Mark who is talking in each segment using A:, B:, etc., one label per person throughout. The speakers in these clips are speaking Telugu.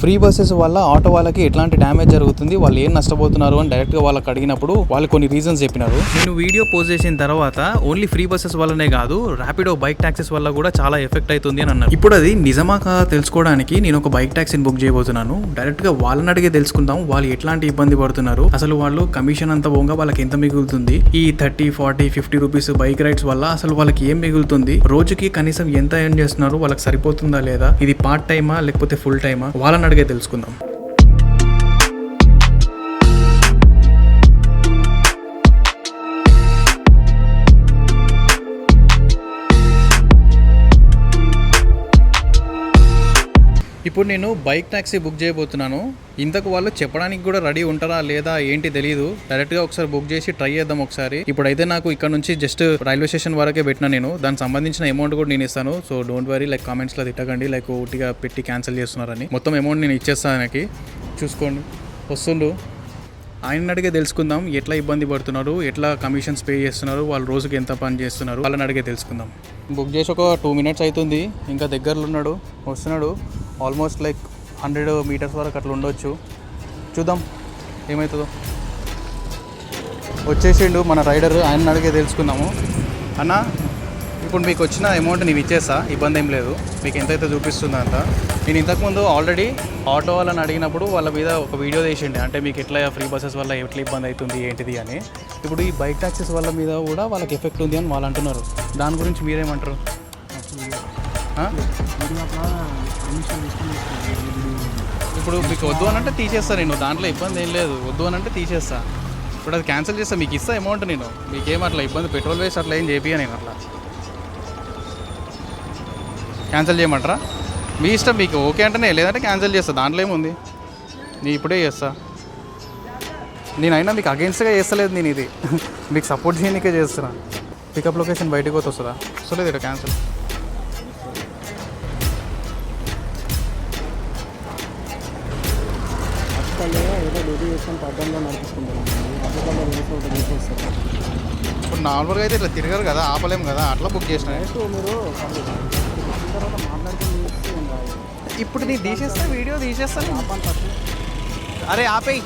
A: ఫ్రీ బస్సెస్ వల్ల ఆటో వాళ్ళకి ఎట్లాంటి డ్యామేజ్ జరుగుతుంది, వాళ్ళు ఏం నష్టపోతున్నారు అని డైరెక్ట్గా వాళ్ళకి అడిగినప్పుడు వాళ్ళు కొన్ని రీజన్స్ చెప్పినారు. నేను వీడియో పోస్ట్ చేసిన తర్వాత ఓన్లీ ఫ్రీ బస్సెస్ వల్లనే కాదు, ర్యాపిడో బైక్ ట్యాక్సీస్ వల్ల కూడా చాలా ఎఫెక్ట్ అవుతుంది అని అన్నారు. ఇప్పుడు అది నిజమా కాదా తెలుసుకోవడానికి నేను ఒక బైక్ ట్యాక్సీని బుక్ చేయబోతున్నాను. డైరెక్ట్గా వాళ్ళని అడిగే తెలుసుకుందాం వాళ్ళు ఎట్లాంటి ఇబ్బంది పడుతున్నారు, అసలు వాళ్ళు కమిషన్ అంతా పోగా వాళ్ళకి ఎంత మిగులుతుంది, ఈ 30, 40, 50 రూపీస్ బైక్ రైడ్స్ వల్ల అసలు వాళ్ళకి ఏం మిగులుతుంది, రోజుకి కనీసం ఎంత ఎర్న్ చేస్తున్నారు, వాళ్ళకి సరిపోతుందా లేదా, ఇది పార్ట్ టైమా లేకపోతే ఫుల్ టైమా, వాళ్ళని అడిగే తెలుసుకుందాం. ఇప్పుడు నేను బైక్ ట్యాక్సీ బుక్ చేయబోతున్నాను. ఇంతకు వాళ్ళు చెప్పడానికి కూడా రెడీ ఉంటారా లేదా ఏంటి తెలియదు. డైరెక్ట్గా ఒకసారి బుక్ చేసి ట్రై చేద్దాం ఒకసారి. ఇప్పుడైతే నాకు ఇక్కడ నుంచి జస్ట్ రైల్వే స్టేషన్ వరకే పెట్టినా నేను. దానికి సంబంధించిన అమౌంట్ కూడా నేను ఇస్తాను. సో డోంట్ వరీ, లైక్ కామెంట్స్లో తిట్టకండి లైక్ ఊటిగా పెట్టి క్యాన్సిల్ చేస్తున్నారని. మొత్తం అమౌంట్ నేను ఇచ్చేస్తాను ఆయనకి. చూసుకోండి వస్తుండు. ఆయన అడిగే తెలుసుకుందాం ఎట్లా ఇబ్బంది పడుతున్నారు, ఎట్లా కమిషన్స్ పే చేస్తున్నారు, వాళ్ళు రోజుకి ఎంత పని చేస్తున్నారు, వాళ్ళని అడిగే తెలుసుకుందాం. బుక్ చేసి ఒక 2 minutes అవుతుంది. ఇంకా దగ్గరలో ఉన్నాడు, వస్తున్నాడు. ఆల్మోస్ట్ లైక్ 100 meters వరకు అట్లా ఉండొచ్చు. చూద్దాం ఏమవుతుందో. వచ్చేసిండు మన రైడర్, ఆయన అడిగే తెలుసుకుందాము. అన్న ఇప్పుడు మీకు వచ్చిన అమౌంట్ నేను ఇచ్చేస్తా, ఇబ్బంది ఏం లేదు. మీకు ఎంతైతే చూపిస్తుందో అంత. నేను ఇంతకుముందు ఆల్రెడీ ఆటో వాళ్ళని అడిగినప్పుడు వాళ్ళ మీద ఒక వీడియో తీసిండే, అంటే మీకు ఎట్లా ఫ్రీ బస్సెస్ వల్ల ఎట్లా ఇబ్బంది అవుతుంది ఏంటిది అని. ఇప్పుడు ఈ బైక్ ట్యాక్సీస్ వల్ల మీద కూడా వాళ్ళకి ఎఫెక్ట్ ఉంది అని వాళ్ళు అంటున్నారు. దాని గురించి మీరేమంటారు? ఇప్పుడు మీకు వద్దు అని అంటే తీసేస్తా నేను, దాంట్లో ఇబ్బంది ఏం లేదు. వద్దు అని అంటే తీసేస్తా. ఇప్పుడు అది క్యాన్సిల్ చేస్తా, మీకు ఇస్తా అమౌంట్ నేను. మీకేం అట్లా ఇబ్బంది, పెట్రోల్ వేస్ట్ అట్లా ఏం చేపియా నేను. అట్లా క్యాన్సిల్ చేయమంటారా? మీ ఇష్టం, మీకు ఓకే అంటేనే, లేదంటే క్యాన్సిల్ చేస్తా, దాంట్లో ఏముంది. నేను ఇప్పుడే చేస్తా. నేనైనా మీకు అగెన్స్ట్గా చేస్తలేదు నేను, ఇది మీకు సపోర్ట్ చేయడానికే చేస్తున్నా. పికప్ లొకేషన్ బయటకు పోతే వస్తుందా? వస్తలేదు ఇక్కడ. క్యాన్సిల్. ఇప్పుడు నార్మల్గా అయితే ఇట్లా తిరగరు కదా, ఆపలేము కదా, అట్లా బుక్ చేసిన. ఇప్పుడు నీ తీసేస్తా, వీడియో తీసేస్తాను. అరే ఆపేయి.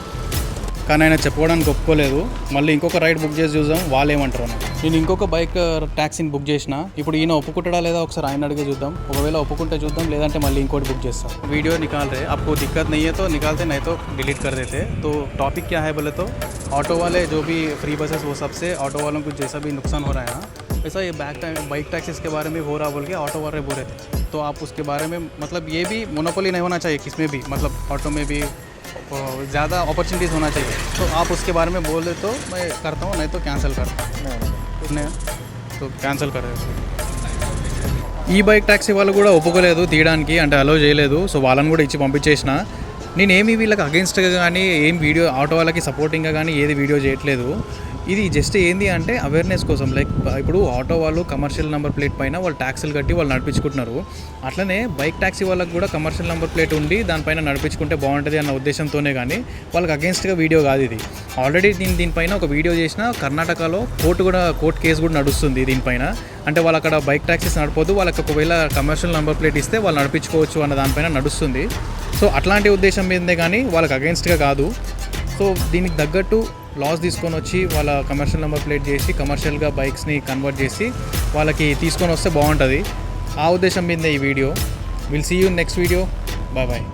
A: కానీ ఆయన చెప్పుకోవడానికి ఒప్పుకోలేదు. మళ్ళీ ఇంకొక రైడ్ బుక్ చేసి చూద్దాం వాళ్ళు ఏమంటారు. నేను ఇంకొక బైక్ ట్యాక్సీని బుక్ చేసిన. ఇప్పుడు ఈయన ఒప్పుకుంటాడా లేదా ఒకసారి ఆయన అడిగే చూద్దాం. ఒకవేళ ఒప్పుకుంటే చూద్దాం, లేదంటే మళ్ళీ ఇంకోటి బుక్ చేస్తాం. वीडियो निकाल रहे, आपको दिक्कत नहीं है तो निकालते, नहीं तो डिलीट कर देते. तो टॉपिक क्या है बोले तो ऑटो वाले जो भी फ्री बसेस वो सबसे ऑटो वालों को जैसा भी नुकसान हो रहा है ना, वैसा ये बाइक टैक्सीज के बारे में हो रहा बोल के ऑटो वाले बोल रहे थे. तो आप उसके बारे में मतलब ये भी मोनोपोली नहीं होना चाहिए किसमें भी, मतलब ऑटो में भी ज़्यादा अपॉर्चुनिटीज़ होना चाहिए. तो आप उसके बारे में बोल दे तो मैं करता हूँ, नहीं तो कैंसिल करता हूँ. तो कैंसिल कर रहे. ఈ బైక్ ట్యాక్సీ వాళ్ళు కూడా ఒప్పుకోలేదు తీయడానికి, అంటే అలో చేయలేదు. సో వాళ్ళని కూడా ఇచ్చి పంపించేసిన. నేనేమి వీళ్ళకి అగెన్స్ట్గా కానీ ఏం వీడియో ఆటో వాళ్ళకి సపోర్టింగ్గా కానీ ఏది వీడియో చేయట్లేదు. ఇది జస్ట్ ఏంది అంటే అవేర్నెస్ కోసం. లైక్ ఇప్పుడు ఆటో వాళ్ళు కమర్షియల్ నెంబర్ ప్లేట్ పైన వాళ్ళు ట్యాక్సీలు కట్టి వాళ్ళు నడిపించుకుంటున్నారు. అట్లనే బైక్ ట్యాక్సీ వాళ్ళకి కూడా కమర్షియల్ నెంబర్ ప్లేట్ ఉండి దానిపైన నడిపించుకుంటే బాగుంటుంది అన్న ఉద్దేశంతోనే కానీ వాళ్ళకి అగెన్స్ట్గా వీడియో కాదు ఇది. ఆల్రెడీ నేను దీనిపైన ఒక వీడియో చేసిన. కర్ణాటకలో కోర్టు కేసు కూడా నడుస్తుంది దీనిపైన. అంటే వాళ్ళు అక్కడ బైక్ ట్యాక్సీస్ నడపొద్దు, వాళ్ళకి ఒకవేళ కమర్షియల్ నెంబర్ ప్లేట్ ఇస్తే వాళ్ళు నడిపించుకోవచ్చు అన్న దానిపైన నడుస్తుంది. సో అట్లాంటి ఉద్దేశం మీదే కానీ వాళ్ళకి అగెన్స్ట్గా కాదు. సో దీనికి తగ్గట్టు లాస్ తీసుకొని వచ్చి వాళ్ళ కమర్షియల్ నెంబర్ ప్లేట్ చేసి కమర్షియల్గా బైక్స్ని కన్వర్ట్ చేసి వాళ్ళకి తీసుకొని వస్తే బాగుంటుంది. ఆ ఉద్దేశం మీదే ఈ video. Will see you next video. Bye bye.